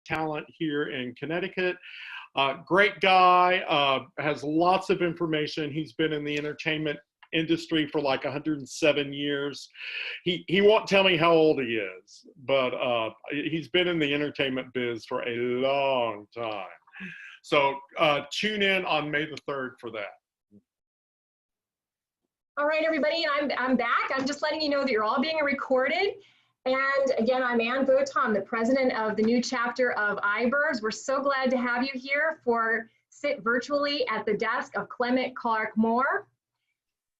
talent here in Connecticut. Great guy, has lots of information. He's been in the entertainment industry for like 107 years. He won't tell me how old he is, but he's been in the entertainment biz for a long time. So tune in on May the 3rd for that. All right, everybody, I'm back. I'm just letting you know that you're all being recorded. And again, I'm Votaw. I'm the president of the new chapter of iBurbs. We're so glad to have you here for sit virtually at the desk of Clement Clarke Moore.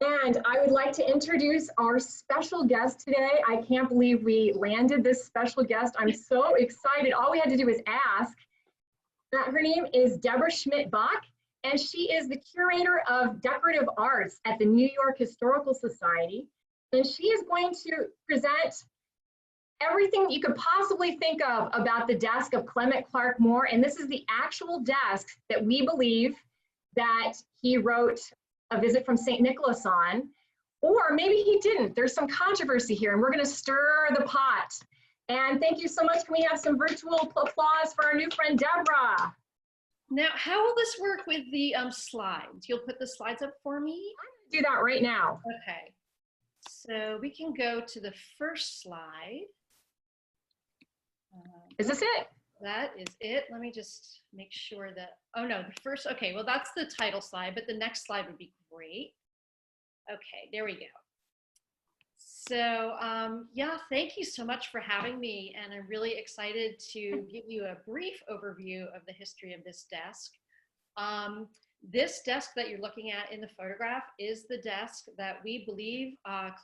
And I would like to introduce our special guest today. I can't believe we landed this special guest. I'm so excited. All we had to do was ask. Her name is Debra Schmidt Bach, and she is the curator of decorative arts at the New York Historical Society. And she is going to present everything you could possibly think of about the desk of Clement Clarke Moore. And this is the actual desk that we believe that he wrote A Visit from St. Nicholas on, or maybe he didn't. There's some controversy here, and we're going to stir the pot. And thank you so much. Can we have some virtual applause for our new friend, Debra? Now, how will this work with the slides? You'll put the slides up for me? I'm going to do that right now. Okay. So we can go to the first slide. Is this it? That is it. Let me just make sure that, oh no, the first, okay, well that's the title slide, but the next slide would be great. Okay, there we go. So yeah, thank you so much for having me, and I'm really excited to give you a brief overview of the history of this desk. This desk that you're looking at in the photograph is the desk that we believe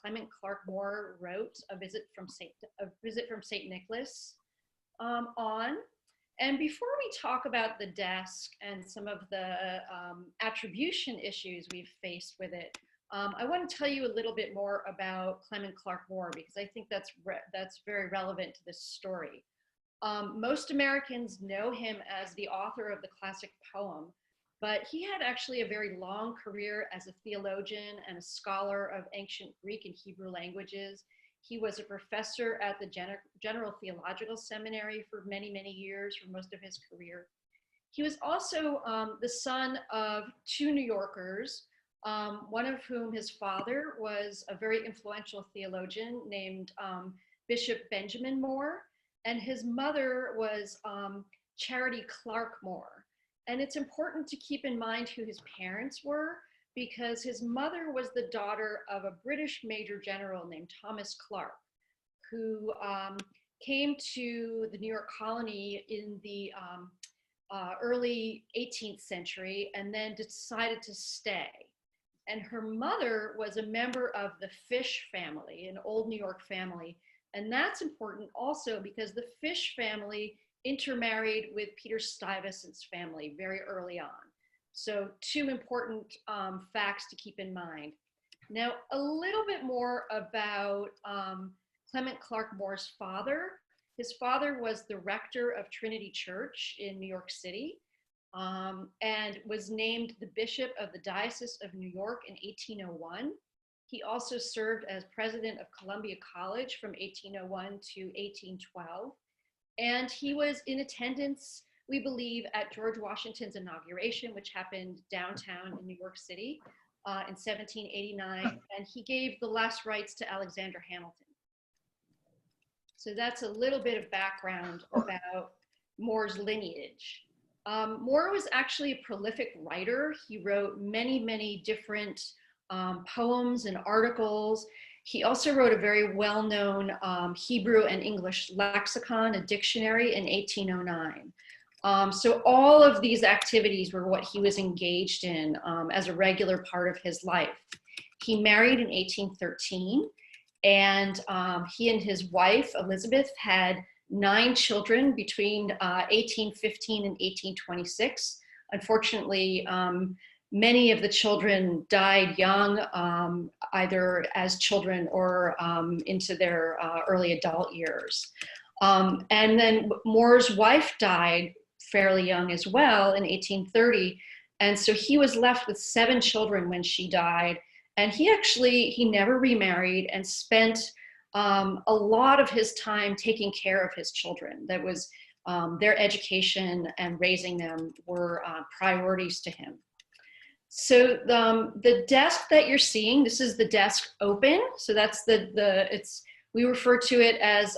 Clement Clarke Moore wrote A Visit from St. Nicholas on. And before we talk about the desk and some of the attribution issues we've faced with it, I want to tell you a little bit more about Clement Clarke Moore, because I think that's very relevant to this story. Most Americans know him as the author of the classic poem, but he had actually a very long career as a theologian and a scholar of ancient Greek and Hebrew languages. He was a professor at the General Theological Seminary for many, many years, for most of his career. He was also the son of two New Yorkers, one of whom, his father, was a very influential theologian named Bishop Benjamin Moore, and his mother was Charity Clarke Moore. And it's important to keep in mind who his parents were, because his mother was the daughter of a British Major General named Thomas Clarke, who came to the New York colony in the early 18th century and then decided to stay. And her mother was a member of the Fish family, an old New York family. And that's important also because the Fish family intermarried with Peter Stuyvesant's family very early on. So two important facts to keep in mind. Now, a little bit more about Clement Clarke Moore's father. His father was the rector of Trinity Church in New York City and was named the bishop of the Diocese of New York in 1801. He also served as president of Columbia College from 1801 to 1812. And he was in attendance, we believe, at George Washington's inauguration, which happened downtown in New York City in 1789. And he gave the last rites to Alexander Hamilton. So that's a little bit of background about Moore's lineage. Moore was actually a prolific writer. He wrote many, many different poems and articles. He also wrote a very well-known Hebrew and English lexicon, a dictionary, in 1809. So all of these activities were what he was engaged in as a regular part of his life. He married in 1813, and he and his wife, Elizabeth, had 9 children between 1815 and 1826. Unfortunately, many of the children died young, either as children or into their early adult years. And then Moore's wife died fairly young as well in 1830. And so he was left with 7 children when she died. And he never remarried and spent a lot of his time taking care of his children. That was their education and raising them were priorities to him. So the desk that you're seeing, this is the desk open. So that's we refer to it as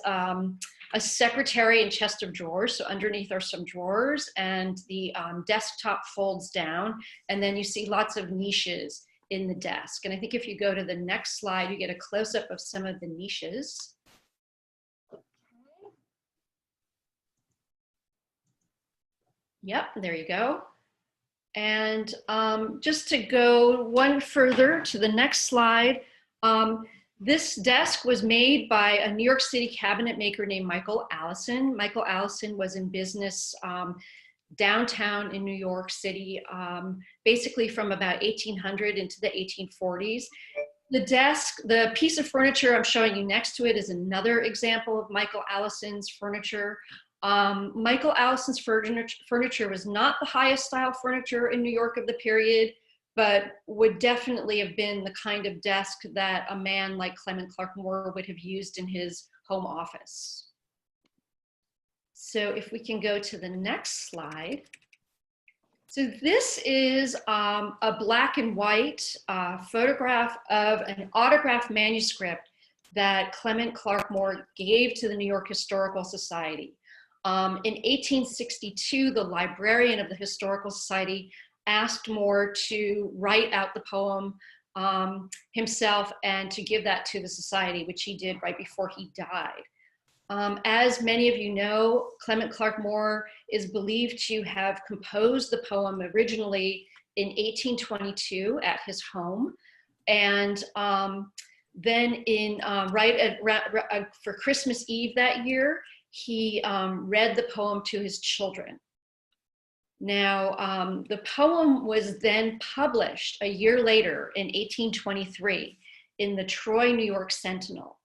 a secretary and chest of drawers. So underneath are some drawers, and the desktop folds down, and then you see lots of niches in the desk. And I think if you go to the next slide, you get a close-up of some of the niches. Yep, there you go. And just to go one further to the next slide, this desk was made by a New York City cabinet maker named Michael Allison. Michael Allison was in business downtown in New York City, basically from about 1800 into the 1840s. The desk, the piece of furniture I'm showing you next to it is another example of Michael Allison's furniture. Michael Allison's furniture was not the highest style furniture in New York of the period, but would definitely have been the kind of desk that a man like Clement Clarke Moore would have used in his home office. So if we can go to the next slide. So this is a black and white photograph of an autographed manuscript that Clement Clarke Moore gave to the New York Historical Society. In 1862, the librarian of the Historical Society asked Moore to write out the poem himself and to give that to the society, which he did right before he died. As many of you know, Clement Clarke Moore is believed to have composed the poem originally in 1822 at his home. And then for Christmas Eve that year, he read the poem to his children. Now, the poem was then published a year later in 1823 in the Troy, New York Sentinel.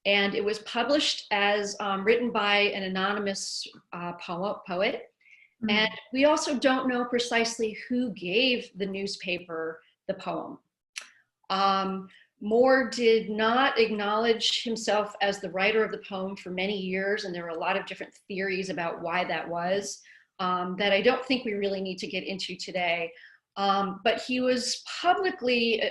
And it was published as written by an anonymous poet. Mm-hmm. And we also don't know precisely who gave the newspaper the poem. Moore did not acknowledge himself as the writer of the poem for many years, and there were a lot of different theories about why that was, that I don't think we really need to get into today. But he was publicly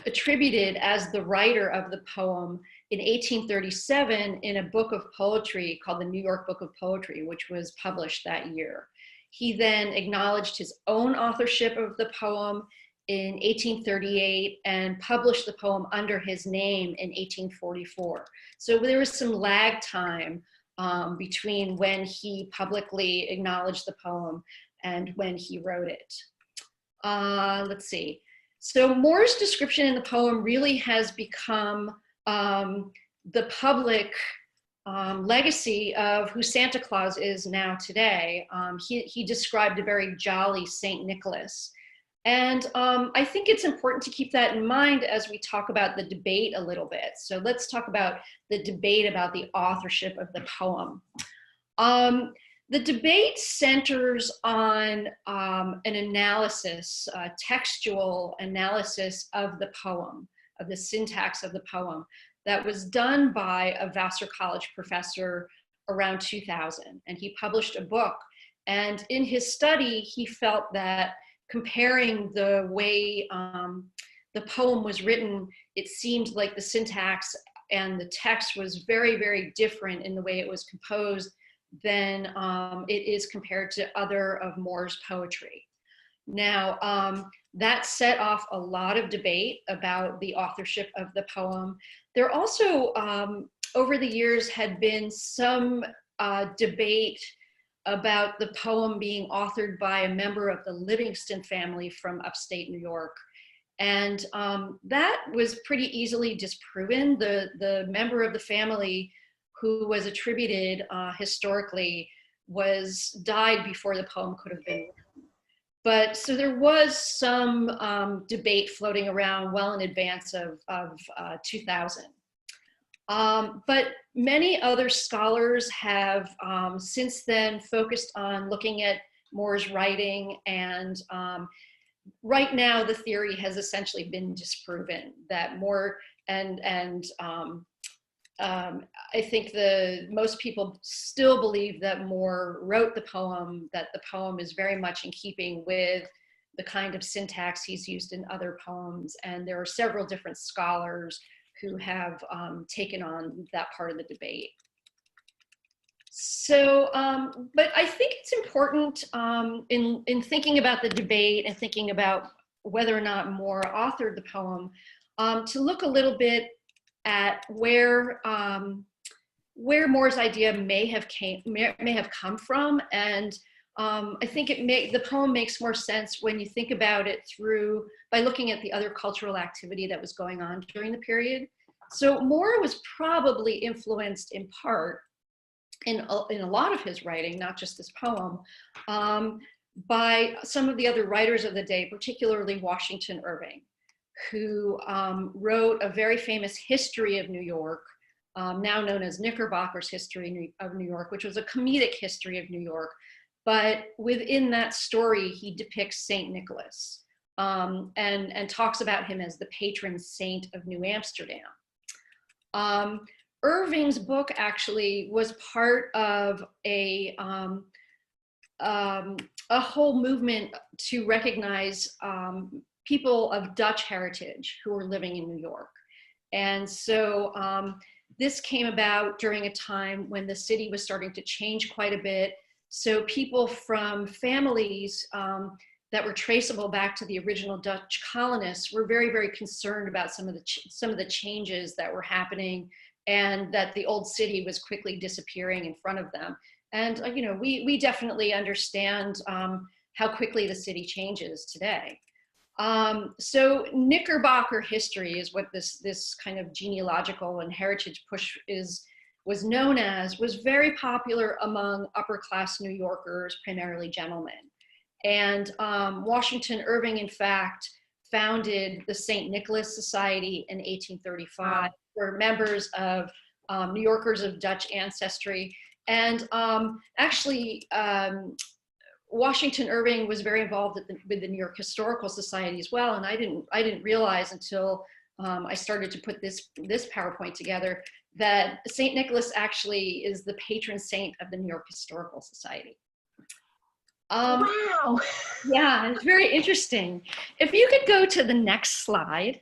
attributed as the writer of the poem in 1837 in a book of poetry called the New York Book of Poetry, which was published that year. He then acknowledged his own authorship of the poem in 1838 and published the poem under his name in 1844. So there was some lag time between when he publicly acknowledged the poem and when he wrote it. Let's see. So Moore's description in the poem really has become the public legacy of who Santa Claus is now today. He described a very jolly Saint Nicholas. And I think it's important to keep that in mind as we talk about the debate a little bit. So let's talk about the debate about the authorship of the poem. The debate centers on an analysis, a textual analysis of the poem, of the syntax of the poem, that was done by a Vassar College professor around 2000. And he published a book. And in his study, he felt that comparing the way the poem was written, it seemed like the syntax and the text was very, very different in the way it was composed than it is compared to other of Moore's poetry. Now, that set off a lot of debate about the authorship of the poem. There also, over the years, had been some debate about the poem being authored by a member of the Livingston family from upstate New York. And that was pretty easily disproven. The member of the family who was attributed historically died before the poem could have been written. But so there was some debate floating around well in advance of 2000. But many other scholars have since then focused on looking at Moore's writing, and right now the theory has essentially been disproven that Moore and I think most people still believe that Moore wrote the poem, that the poem is very much in keeping with the kind of syntax he's used in other poems. And there are several different scholars who have taken on that part of the debate. So, but I think it's important in thinking about the debate and thinking about whether or not Moore authored the poem, to look a little bit at where Moore's idea may have come from. And I think the poem makes more sense when you think about it by looking at the other cultural activity that was going on during the period. So Moore was probably influenced in part in a lot of his writing, not just this poem, by some of the other writers of the day, particularly Washington Irving, who wrote a very famous history of New York, now known as Knickerbocker's History of New York, which was a comedic history of New York. But within that story, he depicts Saint Nicholas and talks about him as the patron saint of New Amsterdam. Irving's book actually was part of a whole movement to recognize people of Dutch heritage who were living in New York. And so this came about during a time when the city was starting to change quite a bit. So people from families that were traceable back to the original Dutch colonists were very, very concerned about some of the changes that were happening, and that the old city was quickly disappearing in front of them. And you know, we definitely understand how quickly the city changes today. So Knickerbocker history is what this kind of genealogical and heritage push was known as, was very popular among upper class New Yorkers, primarily gentlemen. And Washington Irving, in fact, founded the St. Nicholas Society in 1835, were members of New Yorkers of Dutch ancestry. And actually, Washington Irving was very involved with the New York Historical Society as well. And I didn't realize until I started to put this PowerPoint together that St. Nicholas actually is the patron saint of the New York Historical Society. Wow. Yeah, it's very interesting. If you could go to the next slide.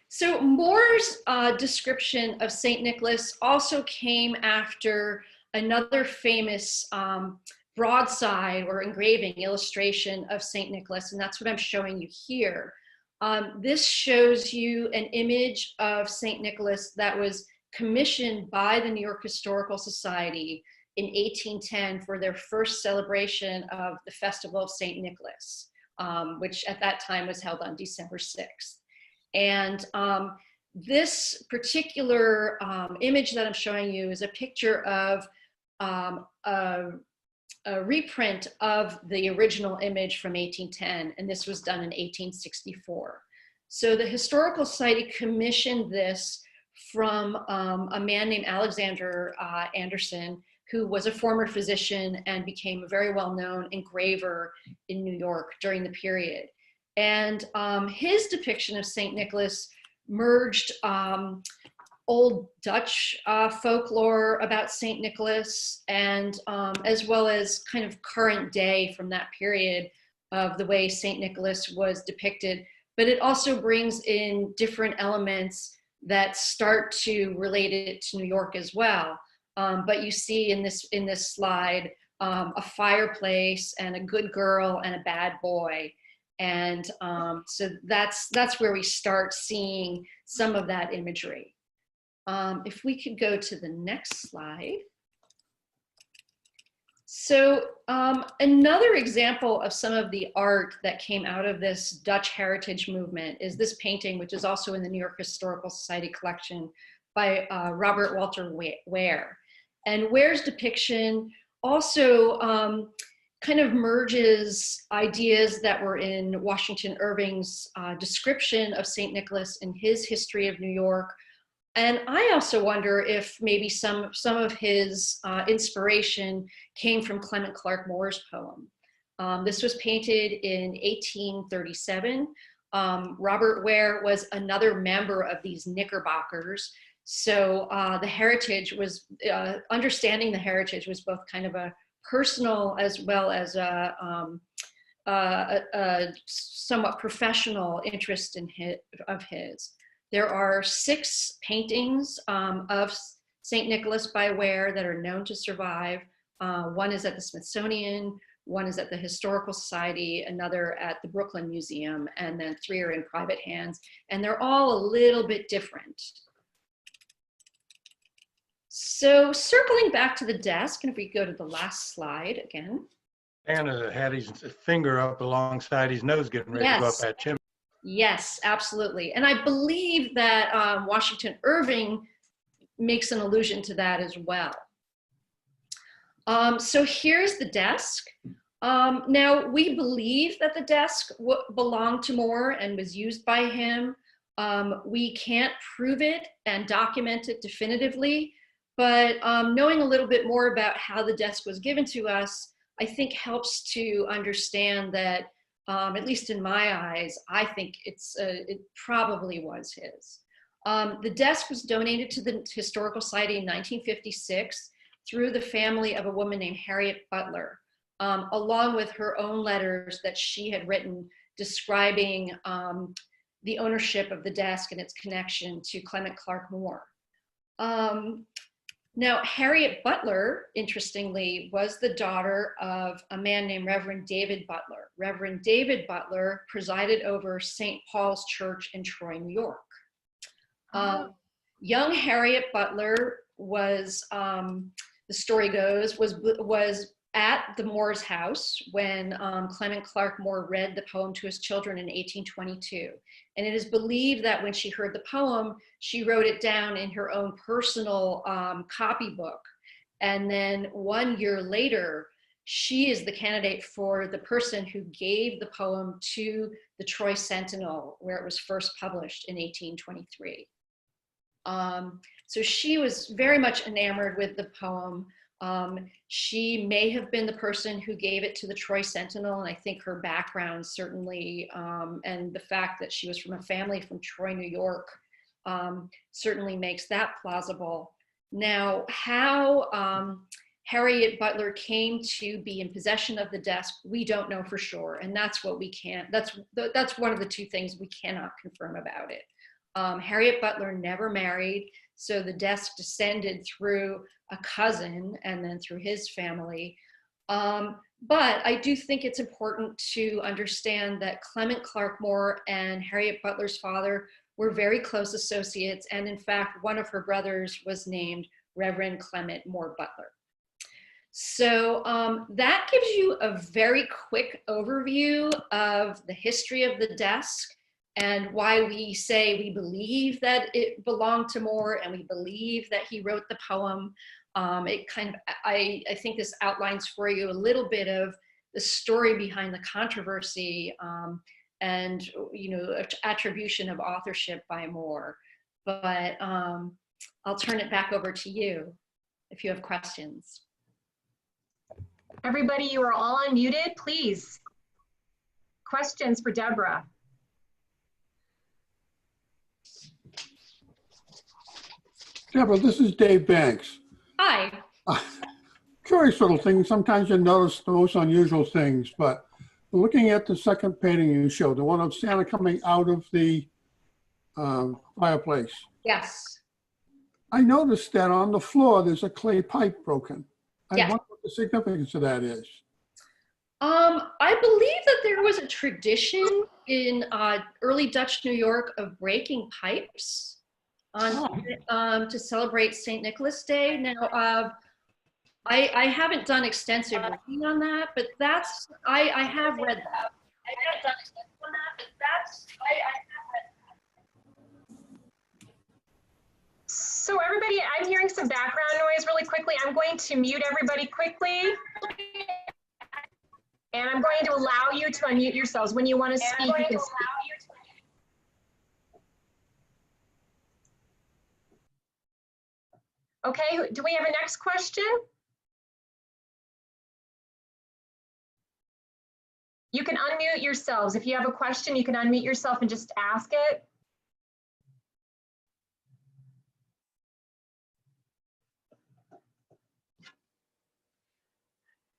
So Moore's description of St. Nicholas also came after another famous broadside or engraving illustration of St. Nicholas, and that's what I'm showing you here. This shows you an image of St. Nicholas that was commissioned by the New York Historical Society in 1810 for their first celebration of the Festival of St. Nicholas, which at that time was held on December 6th. And this particular image that I'm showing you is a picture of a reprint of the original image from 1810, and this was done in 1864. So the Historical Society commissioned this from a man named Alexander Anderson, who was a former physician and became a very well-known engraver in New York during the period. And his depiction of St. Nicholas merged old Dutch folklore about St. Nicholas, and as well as kind of current day from that period of the way St. Nicholas was depicted. But it also brings in different elements that start to relate it to New York as well. But you see in this slide a fireplace and a good girl and a bad boy. And so that's where we start seeing some of that imagery. If we could go to the next slide. So another example of some of the art that came out of this Dutch heritage movement is this painting, which is also in the New York Historical Society collection by Robert Walter Ware. And Ware's depiction also kind of merges ideas that were in Washington Irving's description of St. Nicholas in his history of New York. And I also wonder if maybe some of his inspiration came from Clement Clarke Moore's poem. This was painted in 1837. Robert Ware was another member of these Knickerbockers. So the heritage was, understanding the heritage was both kind of a personal as well as a somewhat professional interest in of his. There are 6 paintings of St. Nicholas by Ware that are known to survive. One is at the Smithsonian, one is at the Historical Society, another at the Brooklyn Museum, and then 3 are in private hands. And they're all a little bit different. So circling back to the desk, and if we go to the last slide again. Anna had his finger up alongside his nose getting ready to go up that chimney. Yes, absolutely. And I believe that Washington Irving makes an allusion to that as well. So here's the desk. Now, we believe that the desk belonged to Moore and was used by him. We can't prove it and document it definitively, but knowing a little bit more about how the desk was given to us, I think helps to understand that, at least in my eyes, I think it probably was his. The desk was donated to the Historical Society in 1956 through the family of a woman named Harriet Butler, along with her own letters that she had written describing the ownership of the desk and its connection to Clement Clarke Moore. Now, Harriet Butler, interestingly, was the daughter of a man named Reverend David Butler. Reverend David Butler presided over St. Paul's Church in Troy, New York. Young Harriet Butler was, the story goes, was at the Moore's house when Clement Clarke Moore read the poem to his children in 1822. And it is believed that when she heard the poem, she wrote it down in her own personal copybook. And then 1 year later, she is the candidate for the person who gave the poem to the Troy Sentinel, where it was first published in 1823. So she was very much enamored with the poem. She may have been the person who gave it to the Troy Sentinel, and I think her background certainly, and the fact that she was from a family from Troy, New York, certainly makes that plausible. Now, how Harriet Butler came to be in possession of the desk, we don't know for sure, and that's what we can't, that's one of the 2 things we cannot confirm about it. Harriet Butler never married, so the desk descended through a cousin and then through his family. But I do think it's important to understand that Clement Clarke Moore and Harriet Butler's father were very close associates, and in fact, one of her brothers was named Reverend Clement Moore Butler. So that gives you a very quick overview of the history of the desk and why we say we believe that it belonged to Moore and we believe that he wrote the poem. It kind of, I think this outlines for you a little bit of the story behind the controversy and, you know, attribution of authorship by Moore. But I'll turn it back over to you if you have questions. Everybody, you are all unmuted, please. Questions for Debra? Debra, this is Dave Banks. Hi. Curious little thing. Sometimes you notice the most unusual things, but looking at the second painting you showed, the one of Santa coming out of the fireplace. Yes. I noticed that on the floor, there's a clay pipe broken. I Yes. wonder what the significance of that is. I believe that there was a tradition in early Dutch New York of breaking pipes on to celebrate St. Nicholas Day. Now, I haven't done extensive reading on that, but that's, I have read that. So everybody, I'm hearing some background noise really quickly. I'm going to mute everybody quickly. And I'm going to allow you to unmute yourselves. When you want to speak, you can speak. Okay, do we have a next question? You can unmute yourselves. If you have a question, you can unmute yourself and just ask it.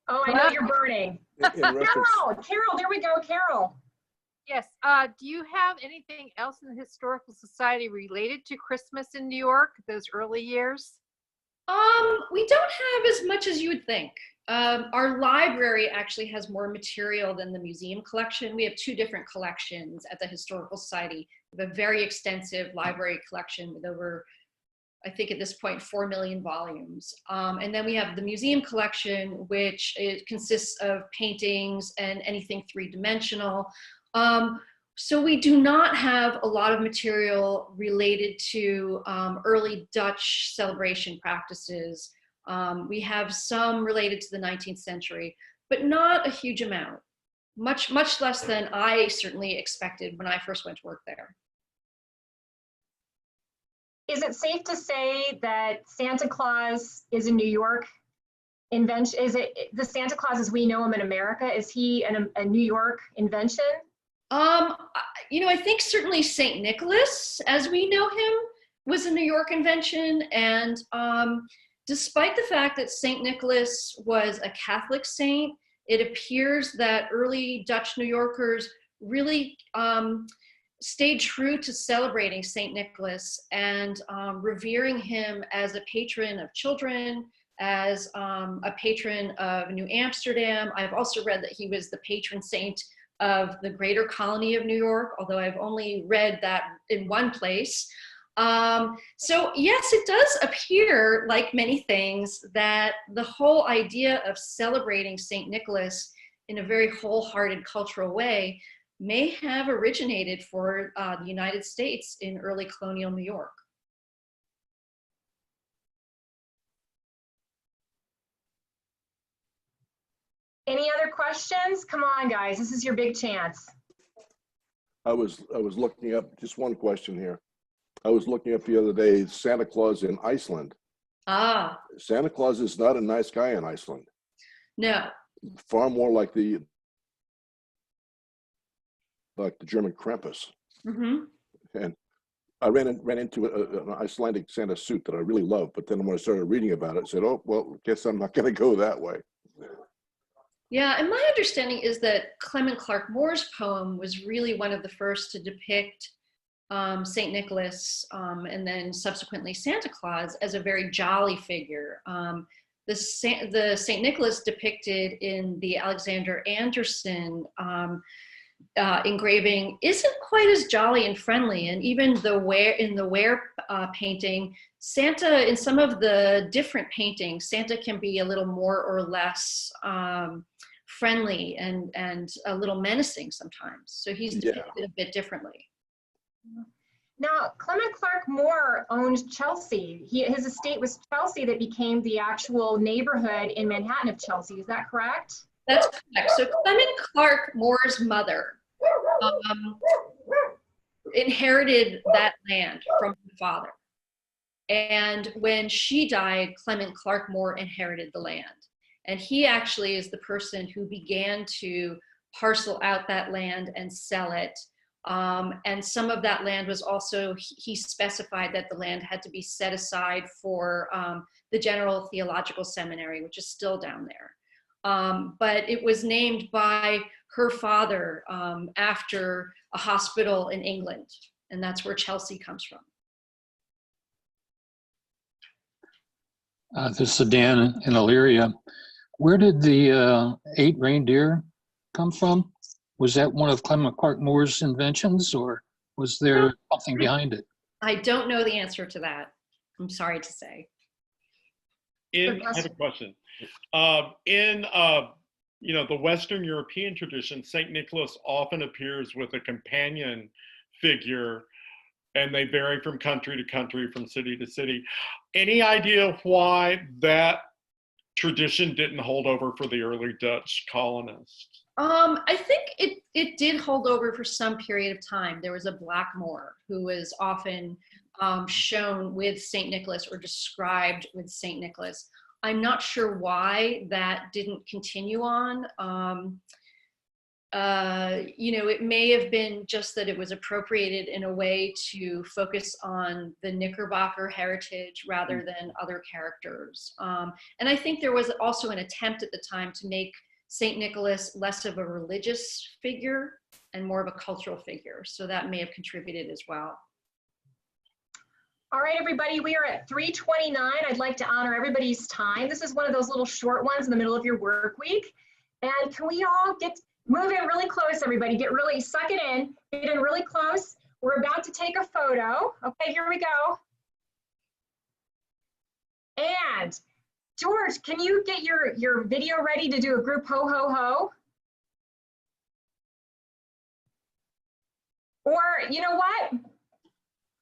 Oh, I know you're burning. Carol, there we go, Carol. Yes. Do you have anything else in the Historical Society related to Christmas in New York, those early years? We don't have as much as you would think. Our library actually has more material than the museum collection. We have two different collections at the Historical Society. We have a very extensive library collection with over, I think at this point, 4 million volumes. And then we have the museum collection, which it consists of paintings and anything three-dimensional. So we do not have a lot of material related to early Dutch celebration practices. We have some related to the 19th century, but not a huge amount. Much less than I certainly expected when I first went to work there. Is it safe to say that Santa Claus is a New York invention? Is it the Santa Claus as we know him in America? Is he a New York invention? You know, I think certainly St. Nicholas, as we know him, was a New York invention. And despite the fact that St. Nicholas was a Catholic saint, it appears that early Dutch New Yorkers really stayed true to celebrating St. Nicholas and revering him as a patron of children, as a patron of New Amsterdam. I've also read that he was the patron saint of the greater colony of New York, although I've only read that in one place. So yes, it does appear, like many things, that the whole idea of celebrating St. Nicholas in a very wholehearted cultural way may have originated for the United States in early colonial New York. Any other questions? Come on, guys, this is your big chance. I was looking up, just one question here. I was looking up the other day, Santa Claus in Iceland. Ah, Santa Claus is not a nice guy in Iceland. no. Far more like the German Krampus. Mm-hmm. And I ran into an Icelandic Santa suit that I really love, but then when I started reading about it, I said, oh, well, guess I'm not going to go that way. Yeah, and my understanding is that Clement Clarke Moore's poem was really one of the first to depict St. Nicholas and then subsequently Santa Claus as a very jolly figure. The St. Nicholas depicted in the Alexander Anderson engraving isn't quite as jolly and friendly. And even in the Ware painting, Santa, in some of the different paintings, Santa can be a little more or less friendly and a little menacing sometimes. So he's depicted a bit differently. Now, Clement Clarke Moore owned Chelsea. His estate was Chelsea that became the actual neighborhood in Manhattan of Chelsea. Is that correct? That's correct. So Clement Clarke Moore's mother inherited that land from her father. And when she died, Clement Clarke Moore inherited the land. And he actually is the person who began to parcel out that land and sell it. And some of that land was also, he specified that the land had to be set aside for the General Theological Seminary, which is still down there. But it was named by her father after a hospital in England. And that's where Chelsea comes from. This is Dan in Elyria. Where did the 8 reindeer come from? Was that one of Clement Clarke Moore's inventions, or was there something behind it? I don't know the answer to that. I'm sorry to say. I have a question. You know, the Western European tradition, St. Nicholas often appears with a companion figure, and they vary from country to country, from city to city. Any idea why that tradition didn't hold over for the early Dutch colonists? I think it did hold over for some period of time. There was a Blackmore who was often shown with St. Nicholas or described with St. Nicholas. I'm not sure why that didn't continue on. you know, it may have been just that it was appropriated in a way to focus on the Knickerbocker heritage rather than other characters. And I think there was also an attempt at the time to make St. Nicholas less of a religious figure and more of a cultural figure. So that may have contributed as well. All right, everybody, we are at 3:29. I'd like to honor everybody's time. This is one of those little short ones in the middle of your work week. And can we all move in really close, everybody? Suck it in, get in really close. We're about to take a photo. Okay, here we go. And George, can you get your video ready to do a group ho, ho, ho? Or, you know what?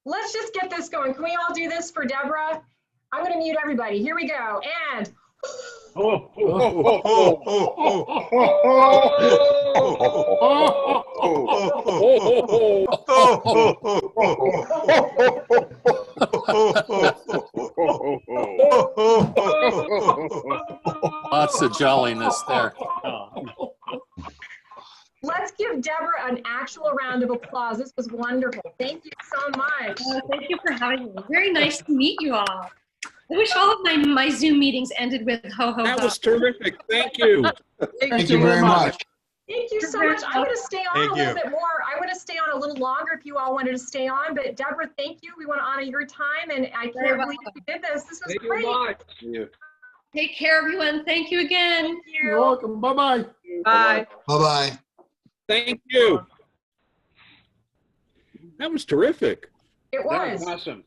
Let's just get this going. Can we all do this for Debra? I'm going to mute everybody. Here we go. And. Lots of jolliness there. Let's give Debra an actual round of applause. This was wonderful. Thank you so much. Oh, thank you for having me. Very nice to meet you all. I wish all of my Zoom meetings ended with ho, ho, ho. That was terrific. Thank you. Thank you very much. Thank you so much. I'm going to stay on a little bit more. I want to stay on a little longer if you all wanted to stay on. But Debra, thank you. We want to honor your time. And I can't believe you did this. This was great. Take care, everyone. Thank you again. Thank you. You're welcome. Bye-bye. Bye. Bye-bye. Thank you. That was terrific. It was. That was awesome.